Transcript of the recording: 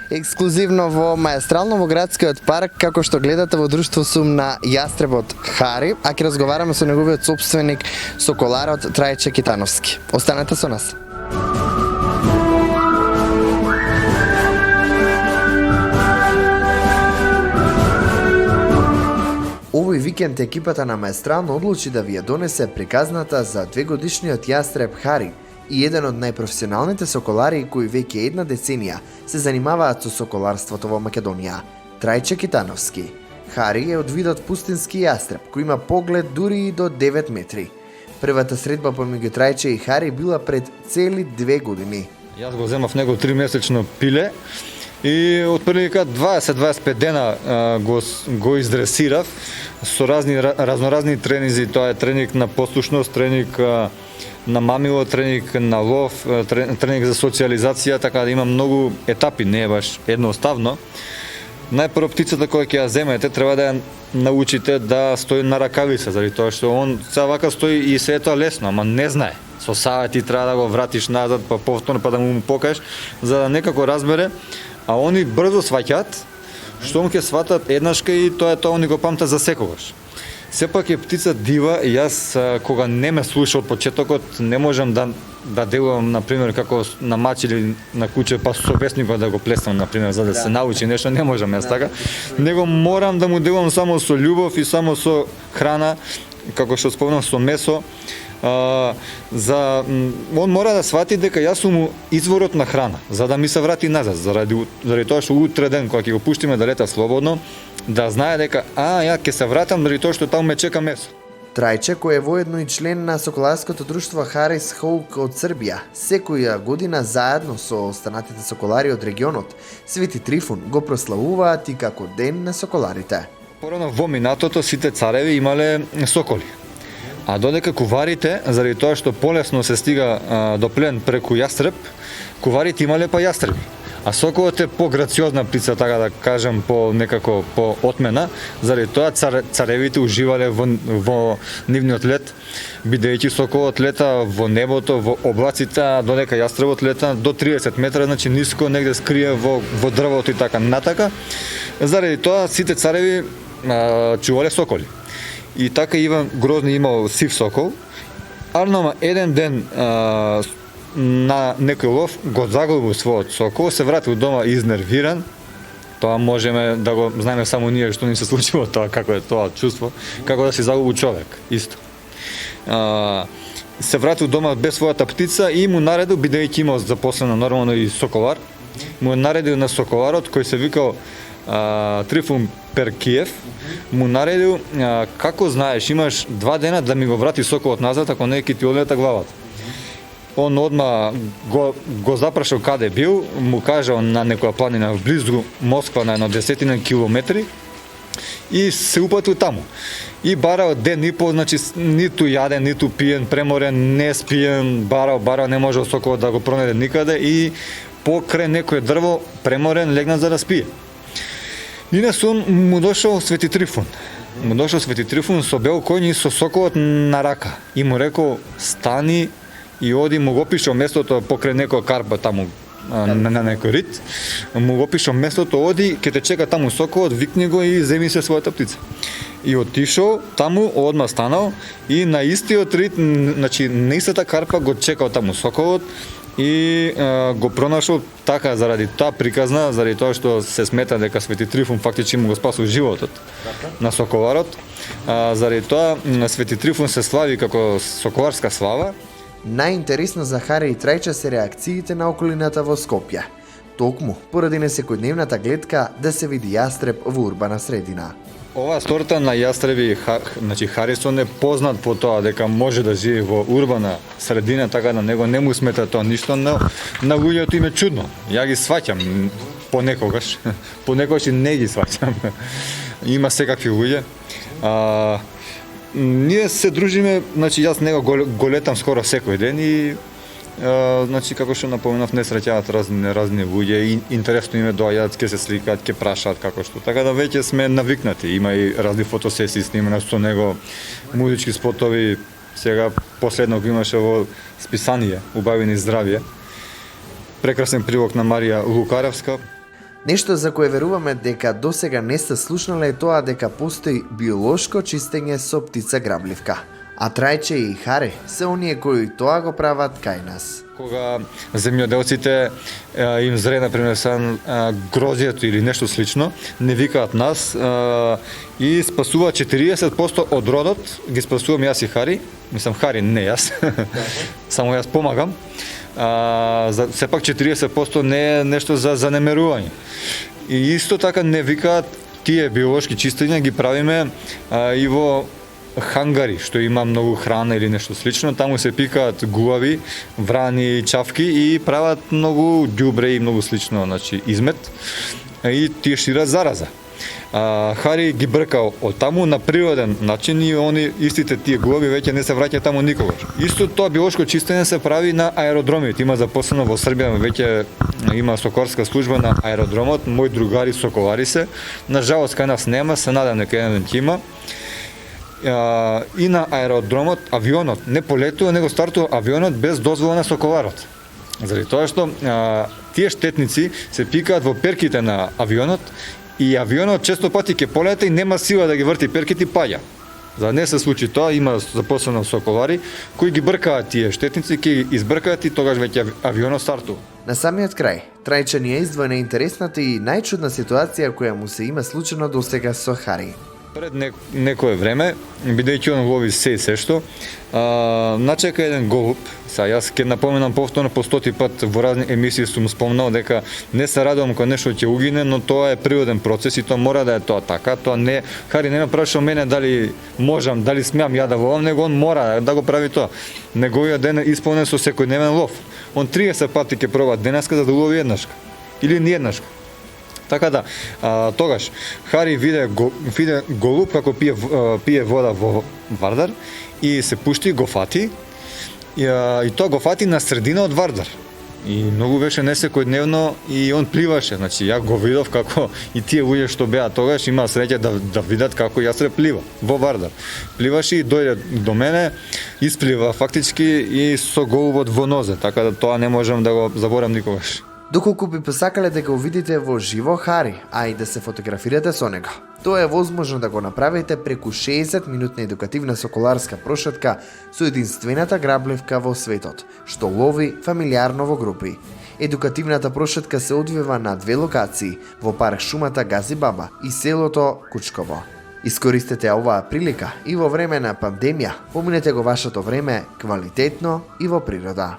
Ексклузивно во Маестрално во градскиот парк, како што гледате во друштво сум на јастребот Хари, а ќе разговараме со неговиот сопственик, соколарот Трајче Китановски. Останете со нас. Овој викенд екипата на Маестрално одлучи да ви ја донесе приказната за 2-годишниот јастреб Хари и еден од најпрофесионалните соколари кои веќе една деценија се занимаваат со соколарството во Македонија. Трајче Китановски. Хари е од видот пустински јастреб, кој има поглед дури и до 9 метри. Првата средба помеѓу Трајче и Хари била пред цели 2 години. Јас го земав него 3-месечно пиле и од прилика 20-25 дена го издресирав со разноразни тренинзи. Тоа е тренинг на послушност, тренинг на мамило, тренинг на лов, тренинг за социализација, така да има многу етапи, не е баш едноставно. Најпрво птицата која ќе ја земете треба да ја научите да стои на ракавица, заради тоа што он сега вака стои и се е тоа лесно, ама не знае. Со савети треба да го вратиш назад, па повторно па да му покажеш за да некако разбере, а они брзо сваќаат, што му ќе сватат еднашка и тоа е тоа, они го памтат за секогаш. Сепак е птица дива и јас кога не ме слуша од почетокот не можам да делувам на пример како на мач или на куче па со весникот да го плеснам на пример за да се научи нешто, не можам јас така. Него морам да му делувам само со љубов и само со храна, како што спомнам со месо. Он мора да свати дека јас сум му изворот на храна, за да ми се врати назад, заради тоа што утре ден кога ќе го пуштиме да лета слободно, да знае дека ја ќе се вратам заради тоа што таму ме чека месо. Трајче, кој е воедно и член на соколарското друштво Харис Хоук од Србија, секоја година заедно со останатите соколари од регионот, Свети Трифун го прославуваат и како Ден на соколарите. Порано во минатото сите цареви имале соколи. А додека куварите, заради тоа што полесно се стига до плен преку јастреб, куварите имале па јастреби. А соколот е по-грациозна птица, така да кажем, по некако по отмена, заради тоа царевите уживале во нивниот лет, бидејќи соколот лета во небото, во облаците, а додека јастребот лета до 30 метра, значи ниско негде скрие во дрвото и така натака. Заради тоа сите цареви чувале соколи. И така Иван Грозни имал сив сокол, ама еден ден на некој лов го загубил својот сокол, се вратил дома изнервиран. Тоа можеме да го знаеме само ние што ни се случило тоа, како е тоа чувство, како да си загуби човек, исто. Се вратил дома без својата птица и му наредил, бидејќи имал запослено нормално и соколар, му наредил на соколарот кој се викал Трифун Перкиев, му наредил како знаеш, имаш 2 дена да ми го врати соколот назад, ако не ќе ти одлета главата. Он одма го запрашал каде бил, му кажал на некоја планина близу Москва на 10 километри и се упатил таму. И барал ден и пол, значи ниту јаден, ниту пиен, преморен, не спиен, барал, не можел соколот да го пронајде никаде и покрај некој дрво преморен легна за да спие. Инесун му дошол Свети Трифун. Му дошол Свети Трифун со бел коњ и со соколот на рака. И му рекол, стани и оди, му го пишал местото покрај некој карпа таму на некој рит. Му го пишал местото, оди, ќе те чека таму соколот, викни го и земи се својата птица. И отишол таму, одма станал и на истиот рит, значи на истата карпа го чекал таму соколот и го пронашол така заради таа приказна, заради тоа што се смета дека Свети Трифун фактички му го спасил животот на соколарот. Заради тоа Свети Трифун се слави како соколарска слава. Најинтересно за Хари и Трајче се реакциите на околината во Скопје. Токму поради несекојдневната гледка да се види јастреб во урбана средина. Оваа сорта на јастреби, значи Харисон е познат по тоа дека може да живее во урбана средина, така да него не му смета тоа ништо, но на луѓето им е чудно. Ја ги сваќам понекогаш и не ги сваќам. Има секакви луѓе. Ние се дружиме, значи јас него го летам скоро секој ден и значи како што напоменав, не среќаваат разни луѓе и интересно им е доаѓаат, ќе се сликаат, ќе прашаат како што. Така да веќе сме навикнати. Има и разни фотосесии снимани со него, музички спотови. Сега последно го имаше во списание Убавини здравје. Прекрасен прилог на Марија Лукаревска. Нешто за кое веруваме дека досега не сте слушнале е тоа дека постои биолошко чистење со птица грабливка. А трајче и хари се оние кои тоа го прават кај нас. Кога земјоделците им зре, например, грозјето или нешто слично, не викаат нас и спасува 40% од родот, ги спасувам јас и Хари, мислам Хари, не јас, само јас помагам. Сепак 40% не е нешто за занемерување. И исто така не викаат тие биолошки чистења, ги правиме и во хангари, што има многу храна или нешто слично, таму се пикаат гуави, врани, чавки и прават многу ѓубре и многу слично, значи измет, и тие шират зараза. Хари ги бркал од таму на природен начин и они истите тие гуави веќе не се враќаат таму никогаш. Исто тоа биолошко чистење се прави на аеродромите. Има запослено во Србија, веќе има соколарска служба на аеродромот, мои другари соколари се. На жалост кај нас нема, се надам дека еден ќе има. И на аеродромот авионот не полетува, него стартува авионот без дозвола на соколарот. Заради тоа што тие штетници се пикаат во перките на авионот и авионот често пати ќе полета и нема сила да ги врти перките и паѓа. За да не се случи тоа, има запослено соколари кои ги бркаат тие штетници, ќе ги избркаат и тогаш веќе авионот стартува. На самиот крај, Трајче ни е издвоена интересната и најчудна ситуација која му се има случено досега со Хари. Пред некое време, бидејќи он лови се и се што, начека еден голуб. Јас ќе напоменам повторно по 100 пат во разни емисии сум спомнал дека не се радувам кога нешто ќе угине, но тоа е природен процес и тоа мора да е тоа така. Тоа не Хари не ме прашал мене дали можам, дали смеам ја да ловам, него он мора да го прави тоа. Неговиот ден е исполнен со секојдневен лов. Он 30 пати ќе проба денеска за да улови еднашка или ни еднашка. Така да, тогаш Хари виде голуб како пие вода во Вардар и се пушти, го фати и тоа го фати на средина од Вардар. И многу беше несекојдневно и он пливаше, значи ја го видов како и тие луѓе што беа тогаш има среќа да видат како јас плива во Вардар. Пливаше и дојде до мене, исплива фактички и со голубот во нозе, така да тоа не можам да го заборам никогаш. Доколку би посакале да го видите во живо Хари, а и да се фотографирате со него, тоа е возможно да го направите преку 60-минутна едукативна соколарска прошетка со единствената грабливка во светот, што лови фамилиарно во групи. Едукативната прошетка се одвива на две локации, во парк шумата Гази Баба и селото Кучково. Искористете оваа прилика и во време на пандемија, поминете го вашето време квалитетно и во природа.